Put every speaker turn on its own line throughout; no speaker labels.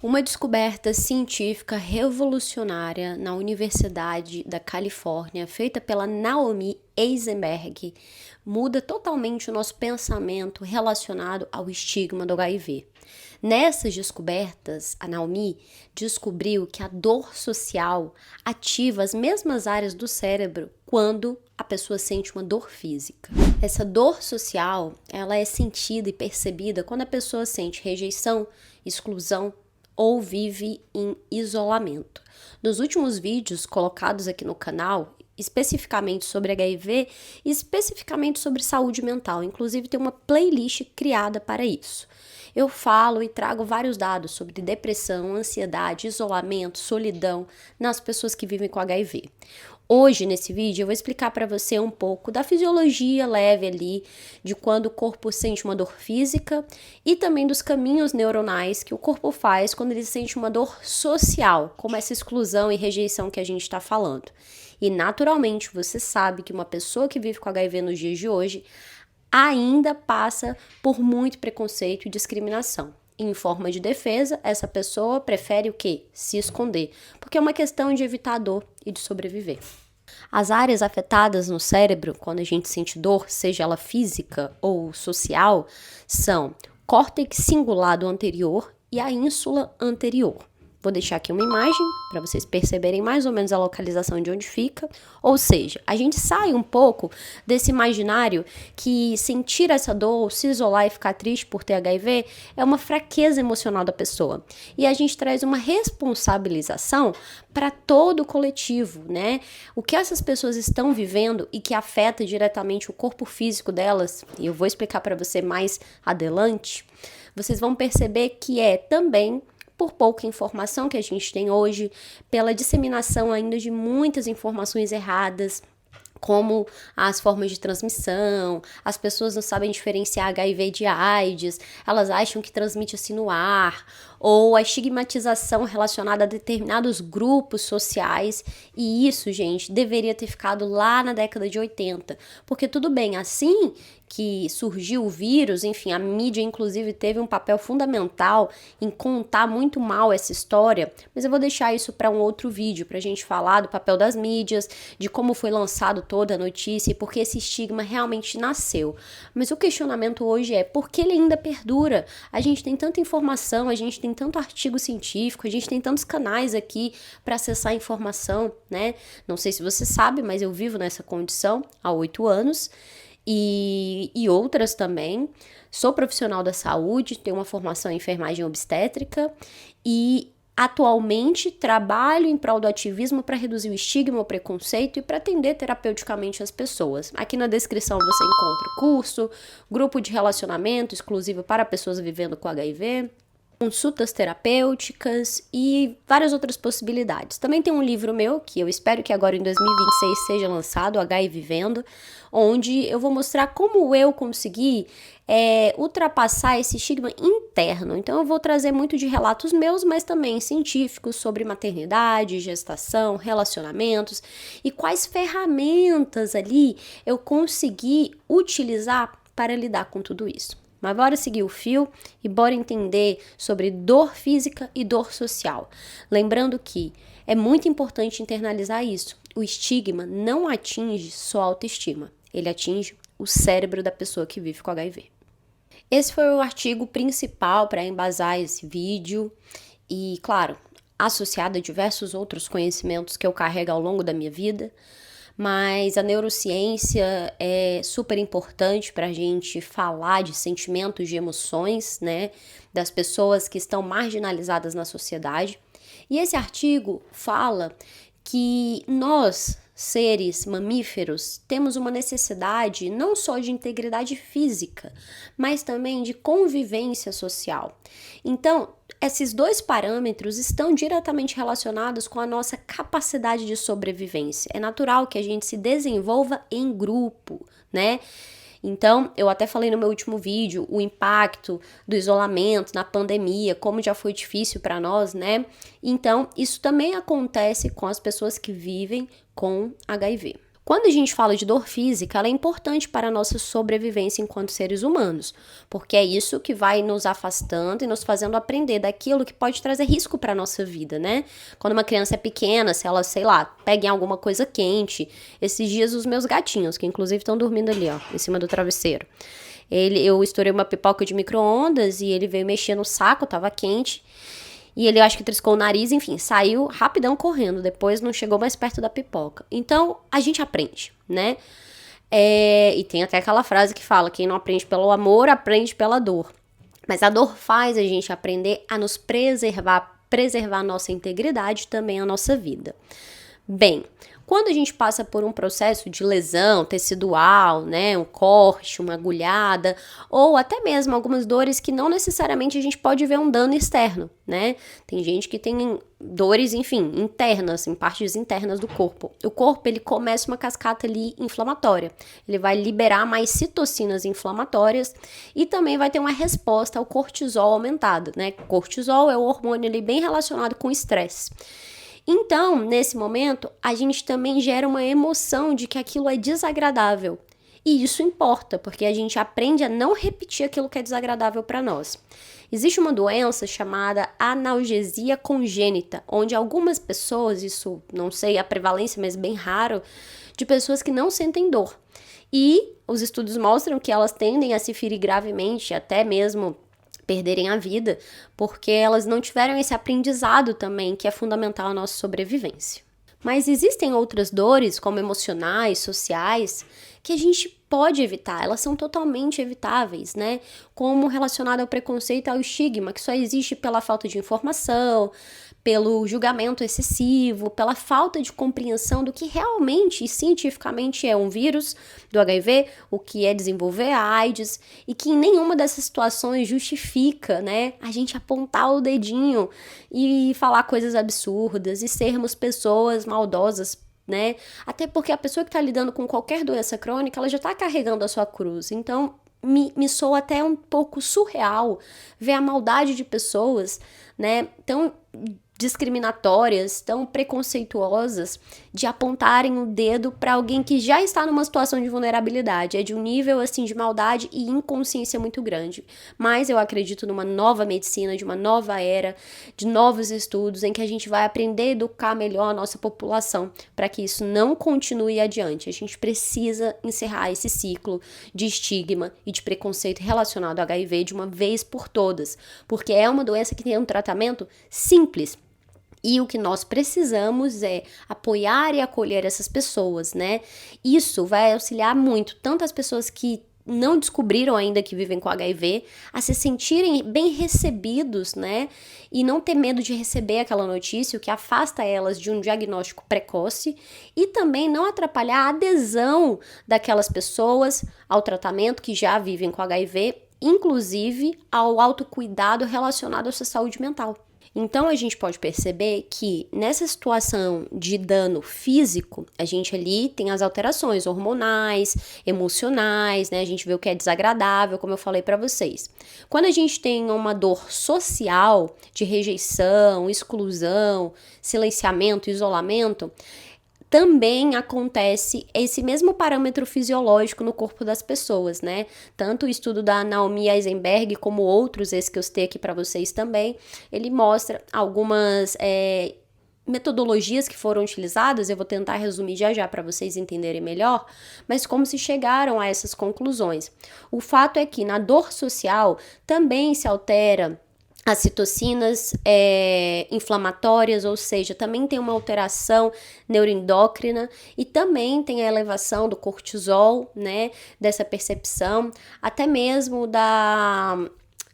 Uma descoberta científica revolucionária na Universidade da Califórnia, feita pela Naomi Eisenberg, muda totalmente o nosso pensamento relacionado ao estigma do HIV. Nessas descobertas, a Naomi descobriu que a dor social ativa as mesmas áreas do cérebro quando a pessoa sente uma dor física. Essa dor social, ela é sentida e percebida quando a pessoa sente rejeição, exclusão, ou vive em isolamento. Nos últimos vídeos colocados aqui no canal, especificamente sobre HIV e especificamente sobre saúde mental, inclusive tem uma playlist criada para isso. Eu falo e trago vários dados sobre depressão, ansiedade, isolamento, solidão nas pessoas que vivem com HIV. Hoje, nesse vídeo, eu vou explicar para você um pouco da fisiologia leve ali, de quando o corpo sente uma dor física e também dos caminhos neuronais que o corpo faz quando ele sente uma dor social, como essa exclusão e rejeição que a gente está falando. E, naturalmente, você sabe que uma pessoa que vive com HIV nos dias de hoje ainda passa por muito preconceito e discriminação. Em forma de defesa, essa pessoa prefere o quê? Se esconder, porque é uma questão de evitar a dor e de sobreviver. As áreas afetadas no cérebro, quando a gente sente dor, seja ela física ou social, são córtex cingulado anterior e a ínsula anterior. Vou deixar aqui uma imagem para vocês perceberem mais ou menos a localização de onde fica. Ou seja, a gente sai um pouco desse imaginário que sentir essa dor, se isolar e ficar triste por ter HIV é uma fraqueza emocional da pessoa. E a gente traz uma responsabilização para todo o coletivo, né? O que essas pessoas estão vivendo e que afeta diretamente o corpo físico delas, e eu vou explicar para você mais adelante, vocês vão perceber que é também por pouca informação que a gente tem hoje, pela disseminação ainda de muitas informações erradas, como as formas de transmissão, as pessoas não sabem diferenciar HIV de AIDS, elas acham que transmite assim no ar, ou a estigmatização relacionada a determinados grupos sociais, e isso, gente, deveria ter ficado lá na década de 80, porque tudo bem, assim que surgiu o vírus, enfim, a mídia inclusive teve um papel fundamental em contar muito mal essa história, mas eu vou deixar isso para um outro vídeo, para a gente falar do papel das mídias, de como foi lançado toda a notícia e por que esse estigma realmente nasceu. Mas o questionamento hoje é por que ele ainda perdura? A gente tem tanta informação, a gente tem tanto artigo científico, a gente tem tantos canais aqui para acessar informação, né? Não sei se você sabe, mas eu vivo nessa condição há 8 anos. E outras também. Sou profissional da saúde, tenho uma formação em enfermagem obstétrica e atualmente trabalho em prol do ativismo para reduzir o estigma, o preconceito e para atender terapeuticamente as pessoas. Aqui na descrição você encontra curso, grupo de relacionamento exclusivo para pessoas vivendo com HIV, consultas terapêuticas e várias outras possibilidades. Também tem um livro meu, que eu espero que agora em 2026 seja lançado, HIV Vivendo, onde eu vou mostrar como eu consegui ultrapassar esse estigma interno. Então eu vou trazer muito de relatos meus, mas também científicos sobre maternidade, gestação, relacionamentos e quais ferramentas ali eu consegui utilizar para lidar com tudo isso. Mas bora seguir o fio e bora entender sobre dor física e dor social. Lembrando que é muito importante internalizar isso. O estigma não atinge só a autoestima, ele atinge o cérebro da pessoa que vive com HIV. Esse foi o artigo principal para embasar esse vídeo e, claro, associado a diversos outros conhecimentos que eu carrego ao longo da minha vida. Mas a neurociência é super importante para a gente falar de sentimentos, de emoções, né, das pessoas que estão marginalizadas na sociedade. E esse artigo fala que nós, seres mamíferos, temos uma necessidade não só de integridade física, mas também de convivência social. Então, esses dois parâmetros estão diretamente relacionados com a nossa capacidade de sobrevivência. É natural que a gente se desenvolva em grupo, né? Então, eu até falei no meu último vídeo o impacto do isolamento na pandemia, como já foi difícil para nós, né? Então, isso também acontece com as pessoas que vivem com HIV. Quando a gente fala de dor física, ela é importante para a nossa sobrevivência enquanto seres humanos, porque é isso que vai nos afastando e nos fazendo aprender daquilo que pode trazer risco para a nossa vida, né? Quando uma criança é pequena, se ela, sei lá, pega em alguma coisa quente, esses dias os meus gatinhos, que inclusive estão dormindo ali, ó, em cima do travesseiro, eu estourei uma pipoca de micro-ondas e ele veio mexer no saco, tava quente. E ele, eu acho que triscou o nariz, enfim, saiu rapidão correndo. Depois não chegou mais perto da pipoca. Então, a gente aprende, né? E tem até aquela frase que fala: quem não aprende pelo amor, aprende pela dor. Mas a dor faz a gente aprender a nos preservar a nossa integridade e também a nossa vida. Bem, quando a gente passa por um processo de lesão tecidual, né, um corte, uma agulhada, ou até mesmo algumas dores que não necessariamente a gente pode ver um dano externo, né? Tem gente que tem dores, enfim, internas, em partes internas do corpo. O corpo, ele começa uma cascata ali inflamatória. Ele vai liberar mais citocinas inflamatórias e também vai ter uma resposta ao cortisol aumentada, né? Cortisol é o hormônio ali bem relacionado com o estresse. Então, nesse momento, a gente também gera uma emoção de que aquilo é desagradável. E isso importa, porque a gente aprende a não repetir aquilo que é desagradável para nós. Existe uma doença chamada analgesia congênita, onde algumas pessoas, isso não sei a prevalência, mas bem raro, de pessoas que não sentem dor. E os estudos mostram que elas tendem a se ferir gravemente, até mesmo perderem a vida, porque elas não tiveram esse aprendizado também, que é fundamental à nossa sobrevivência. Mas existem outras dores, como emocionais, sociais, que a gente pode evitar, elas são totalmente evitáveis, né? Como relacionado ao preconceito e ao estigma, que só existe pela falta de informação, pelo julgamento excessivo, pela falta de compreensão do que realmente e cientificamente é um vírus do HIV, o que é desenvolver a AIDS, e que em nenhuma dessas situações justifica, né, a gente apontar o dedinho e falar coisas absurdas e sermos pessoas maldosas, né? Até porque a pessoa que está lidando com qualquer doença crônica, ela já está carregando a sua cruz. Então, me soa até um pouco surreal ver a maldade de pessoas, né, tão discriminatórias, tão preconceituosas, de apontarem o dedo para alguém que já está numa situação de vulnerabilidade. É de um nível assim de maldade e inconsciência muito grande. Mas eu acredito numa nova medicina, de uma nova era, de novos estudos em que a gente vai aprender a educar melhor a nossa população para que isso não continue adiante. A gente precisa encerrar esse ciclo de estigma e de preconceito relacionado ao HIV de uma vez por todas, porque é uma doença que tem um tratamento simples. E o que nós precisamos é apoiar e acolher essas pessoas, né? Isso vai auxiliar muito, tanto as pessoas que não descobriram ainda que vivem com HIV, a se sentirem bem recebidos, né? E não ter medo de receber aquela notícia, o que afasta elas de um diagnóstico precoce, e também não atrapalhar a adesão daquelas pessoas ao tratamento que já vivem com HIV, inclusive ao autocuidado relacionado à sua saúde mental. Então, a gente pode perceber que nessa situação de dano físico, a gente ali tem as alterações hormonais, emocionais, né? A gente vê o que é desagradável, como eu falei para vocês. Quando a gente tem uma dor social, de rejeição, exclusão, silenciamento, isolamento, também acontece esse mesmo parâmetro fisiológico no corpo das pessoas, né? Tanto o estudo da Naomi Eisenberg como outros, esse que eu citei aqui para vocês também, ele mostra algumas metodologias que foram utilizadas, eu vou tentar resumir já para vocês entenderem melhor, mas como se chegaram a essas conclusões. O fato é que na dor social também se altera as citocinas inflamatórias, ou seja, também tem uma alteração neuroendócrina e também tem a elevação do cortisol, né, dessa percepção, até mesmo da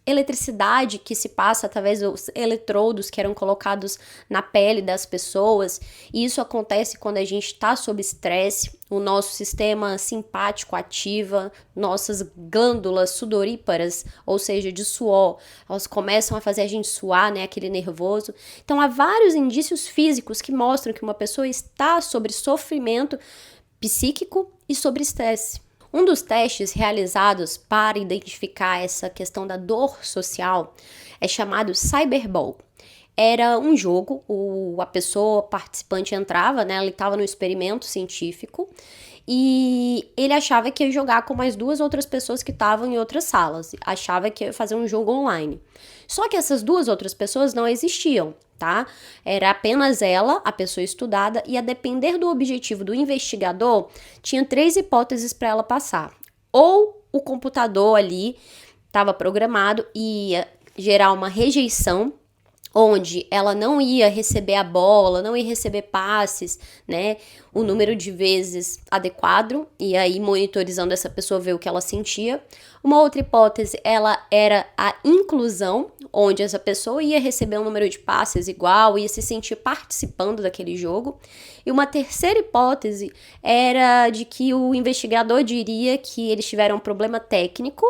eletricidade que se passa através dos eletrodos que eram colocados na pele das pessoas, e isso acontece quando a gente está sob estresse, o nosso sistema simpático ativa, nossas glândulas sudoríparas, ou seja, de suor, elas começam a fazer a gente suar, né, aquele nervoso. Então, há vários indícios físicos que mostram que uma pessoa está sob sofrimento psíquico e sobre estresse. Um dos testes realizados para identificar essa questão da dor social é chamado Cyberball. Era um jogo, a pessoa participante entrava, né? Ele estava no experimento científico e ele achava que ia jogar com mais 2 outras pessoas que estavam em outras salas. Achava que ia fazer um jogo online. Só que essas 2 outras pessoas não existiam, tá? Era apenas ela, a pessoa estudada, e a depender do objetivo do investigador, tinha 3 hipóteses para ela passar. Ou o computador ali estava programado e ia gerar uma rejeição, onde ela não ia receber a bola, não ia receber passes, né, o número de vezes adequado, e aí monitorizando essa pessoa ver o que ela sentia. Uma outra hipótese, ela era a inclusão, onde essa pessoa ia receber um número de passes igual, ia se sentir participando daquele jogo. E uma terceira hipótese era de que o investigador diria que eles tiveram um problema técnico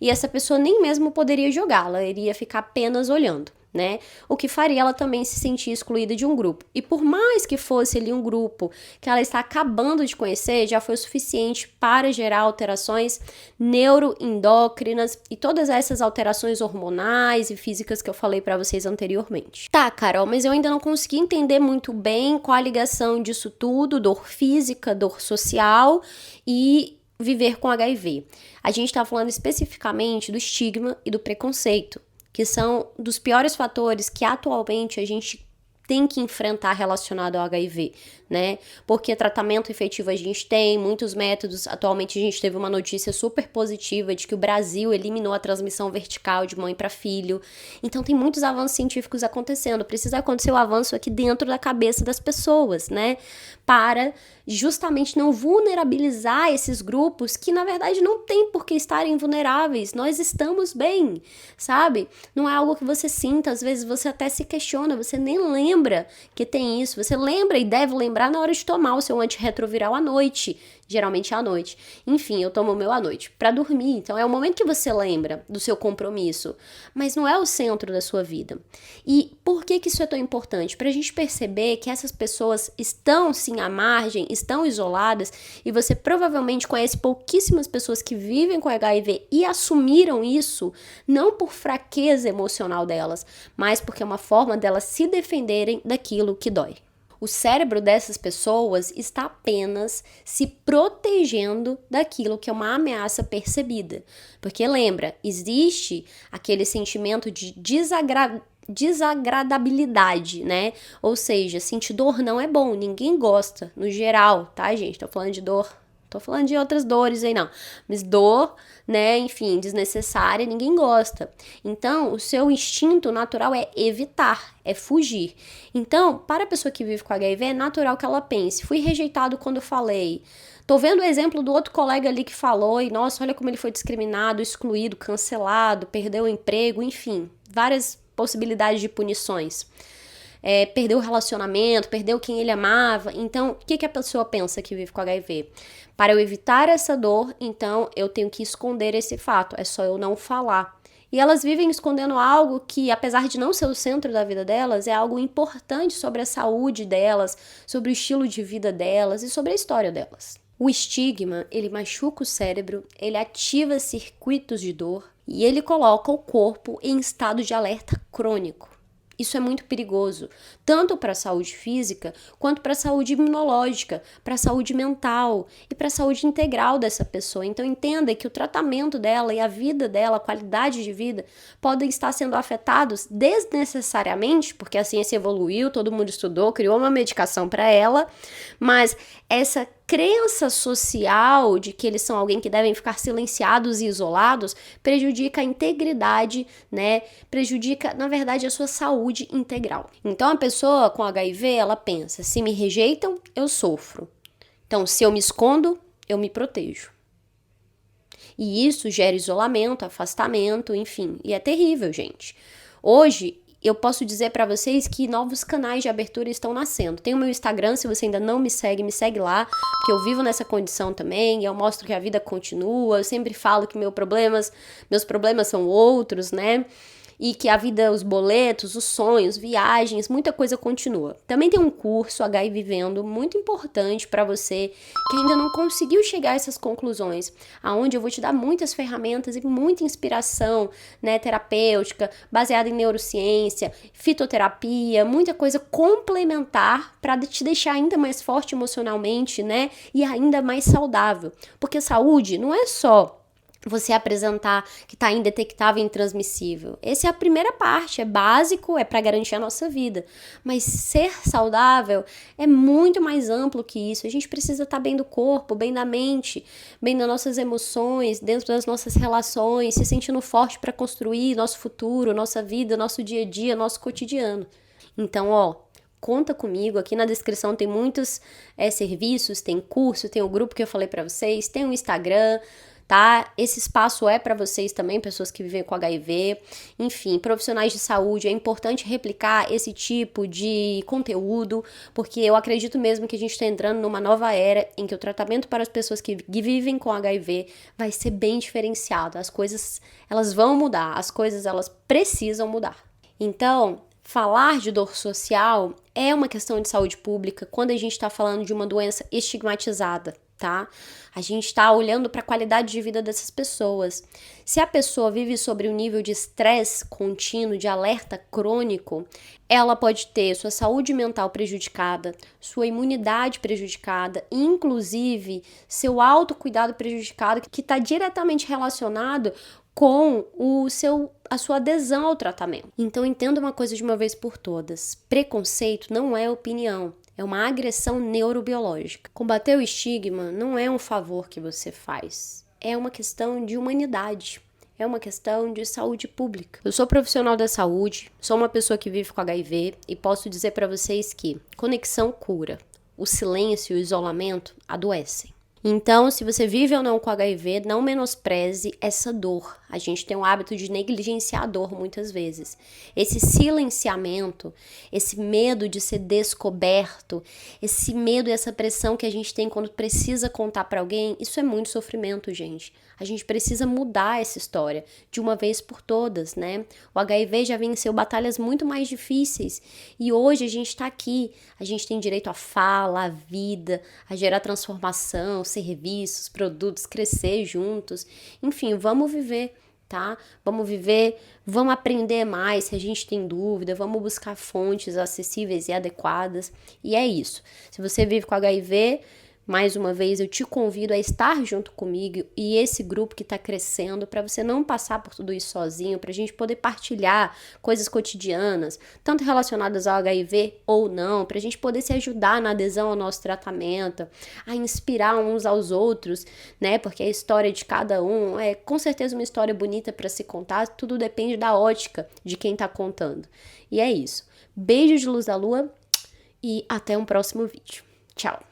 e essa pessoa nem mesmo poderia jogar, ela iria ficar apenas olhando, né? O que faria ela também se sentir excluída de um grupo. E por mais que fosse ali um grupo que ela está acabando de conhecer, já foi o suficiente para gerar alterações neuroendócrinas e todas essas alterações hormonais e físicas que eu falei para vocês anteriormente. Tá, Carol, mas eu ainda não consegui entender muito bem qual a ligação disso tudo, dor física, dor social e viver com HIV. A gente está falando especificamente do estigma e do preconceito, que são dos piores fatores que atualmente a gente tem que enfrentar relacionado ao HIV, né? Porque tratamento efetivo a gente tem, muitos métodos. Atualmente a gente teve uma notícia super positiva de que o Brasil eliminou a transmissão vertical de mãe para filho. Então tem muitos avanços científicos acontecendo. Precisa acontecer o avanço aqui dentro da cabeça das pessoas, né? Para justamente não vulnerabilizar esses grupos que na verdade não tem por que estarem vulneráveis. Nós estamos bem, sabe? Não é algo que você sinta, às vezes você até se questiona, você nem lembra que tem isso. Você lembra e deve lembrar na hora de tomar o seu antirretroviral à noite, geralmente à noite. Enfim, eu tomo o meu à noite para dormir. Então é o momento que você lembra do seu compromisso, mas não é o centro da sua vida. E por que isso é tão importante? Para a gente perceber que essas pessoas estão sim à margem, estão isoladas, e você provavelmente conhece pouquíssimas pessoas que vivem com HIV e assumiram isso, não por fraqueza emocional delas, mas porque é uma forma delas se defenderem daquilo que dói. O cérebro dessas pessoas está apenas se protegendo daquilo que é uma ameaça percebida. Porque lembra, existe aquele sentimento de desagradabilidade, né? Ou seja, sentir dor não é bom, ninguém gosta, no geral, tá, gente? Tô falando de dor. Tô falando de outras dores aí, não. Mas dor, né, enfim, desnecessária, ninguém gosta. Então, o seu instinto natural é evitar, é fugir. Então, para a pessoa que vive com HIV, é natural que ela pense, fui rejeitado quando falei. Tô vendo o exemplo do outro colega ali que falou e, nossa, olha como ele foi discriminado, excluído, cancelado, perdeu o emprego, enfim, várias possibilidades de punições. Perdeu o relacionamento, perdeu quem ele amava. Então, o que a pessoa pensa que vive com HIV? Para eu evitar essa dor, então eu tenho que esconder esse fato, é só eu não falar. E elas vivem escondendo algo que, apesar de não ser o centro da vida delas, é algo importante sobre a saúde delas, sobre o estilo de vida delas e sobre a história delas. O estigma, ele machuca o cérebro, ele ativa circuitos de dor e ele coloca o corpo em estado de alerta crônico. Isso é muito perigoso, tanto para a saúde física, quanto para a saúde imunológica, para a saúde mental e para a saúde integral dessa pessoa. Então entenda que o tratamento dela e a vida dela, a qualidade de vida, podem estar sendo afetados desnecessariamente, porque a ciência evoluiu, todo mundo estudou, criou uma medicação para ela, mas essa crença social de que eles são alguém que devem ficar silenciados e isolados prejudica a integridade, né? Prejudica, na verdade, a sua saúde integral. Então, a pessoa com HIV, ela pensa, se me rejeitam, eu sofro. Então, se eu me escondo, eu me protejo. E isso gera isolamento, afastamento, enfim, e é terrível, gente. Hoje, eu posso dizer para vocês que novos canais de abertura estão nascendo. Tem o meu Instagram, se você ainda não me segue lá, porque eu vivo nessa condição também, eu mostro que a vida continua, eu sempre falo que meus problemas são outros, né? e que a vida, os boletos, os sonhos, viagens, muita coisa continua. Também tem um curso H Vivendo muito importante para você que ainda não conseguiu chegar a essas conclusões, aonde eu vou te dar muitas ferramentas e muita inspiração, né, terapêutica, baseada em neurociência, fitoterapia, muita coisa complementar para te deixar ainda mais forte emocionalmente, né, e ainda mais saudável. Porque saúde não é só você apresentar que está indetectável e intransmissível. Essa é a primeira parte, é básico, é para garantir a nossa vida. Mas ser saudável é muito mais amplo que isso. A gente precisa estar bem do corpo, bem da mente, bem das nossas emoções, dentro das nossas relações, se sentindo forte para construir nosso futuro, nossa vida, nosso dia a dia, nosso cotidiano. Então, conta comigo, aqui na descrição tem muitos serviços, tem curso, tem o grupo que eu falei para vocês, tem o Instagram, tá? Esse espaço é para vocês também, pessoas que vivem com HIV, enfim, profissionais de saúde, é importante replicar esse tipo de conteúdo, porque eu acredito mesmo que a gente está entrando numa nova era em que o tratamento para as pessoas que vivem com HIV vai ser bem diferenciado, as coisas, elas vão mudar, as coisas, elas precisam mudar. Então, falar de dor social é uma questão de saúde pública quando a gente está falando de uma doença estigmatizada, tá? A gente está olhando para a qualidade de vida dessas pessoas. Se a pessoa vive sobre um nível de estresse contínuo, de alerta crônico, ela pode ter sua saúde mental prejudicada, sua imunidade prejudicada, inclusive seu autocuidado prejudicado, que está diretamente relacionado com a sua adesão ao tratamento. Então entenda uma coisa de uma vez por todas: preconceito não é opinião, é uma agressão neurobiológica. Combater o estigma não é um favor que você faz, é uma questão de humanidade, é uma questão de saúde pública. Eu sou profissional da saúde, sou uma pessoa que vive com HIV e posso dizer para vocês que conexão cura, o silêncio e o isolamento adoecem. Então, se você vive ou não com HIV, não menospreze essa dor. A gente tem o hábito de negligenciar a dor muitas vezes. Esse silenciamento, esse medo de ser descoberto, esse medo e essa pressão que a gente tem quando precisa contar para alguém, isso é muito sofrimento, gente. A gente precisa mudar essa história de uma vez por todas, né? O HIV já venceu batalhas muito mais difíceis e hoje a gente está aqui. A gente tem direito à fala, à vida, a gerar transformação, serviços, produtos, crescer juntos. Enfim, vamos viver, tá? Vamos viver, vamos aprender mais se a gente tem dúvida, vamos buscar fontes acessíveis e adequadas. E é isso. Se você vive com HIV, mais uma vez, eu te convido a estar junto comigo e esse grupo que está crescendo para você não passar por tudo isso sozinho, para a gente poder partilhar coisas cotidianas, tanto relacionadas ao HIV ou não, para a gente poder se ajudar na adesão ao nosso tratamento, a inspirar uns aos outros, né? Porque a história de cada um é com certeza uma história bonita para se contar, tudo depende da ótica de quem está contando. E é isso. Beijo de luz da lua e até um próximo vídeo. Tchau!